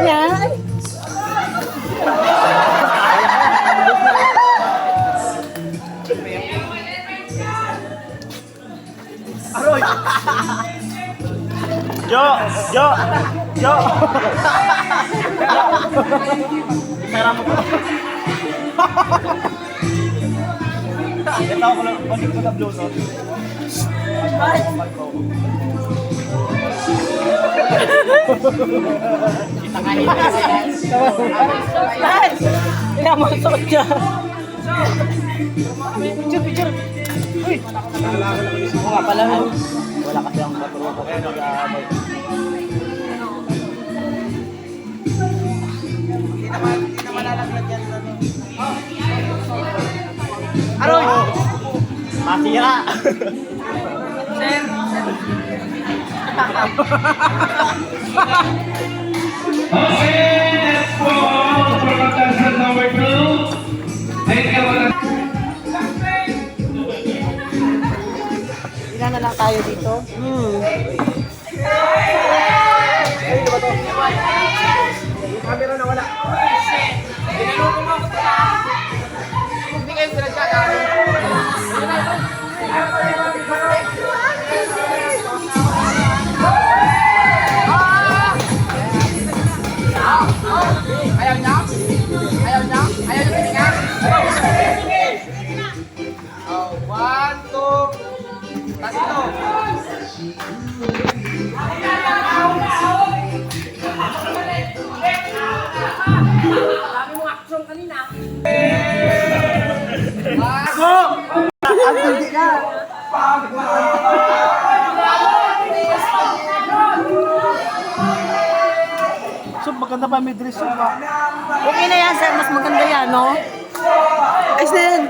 Yan. Aroy! Jo! Jo! Jo! Pera mo ko. Ito ako lang, balik ko na Bluetooth. Kaya mo ito dyan. Picture. Uy! Oo nga pala. Wala kasi ang maturo ko kayo nag-aabay. Hindi naman lalaglag yan. Aroy! Masira! Sir! Okay, let's go for contestant number 2. Ilan na lang tayo dito? Camera na wala. Hindi kayo pinagkakaroon. Ayaw niya? Ayaw niya? Ayaw niya pinigyan? Oh, 1, 2, tatlo. Dami mong action kanina. Ang hindi ka! So, maganda pa may dress yun ba? Okay na yan, sir. Mas maganda yan, no? Ayos na yan.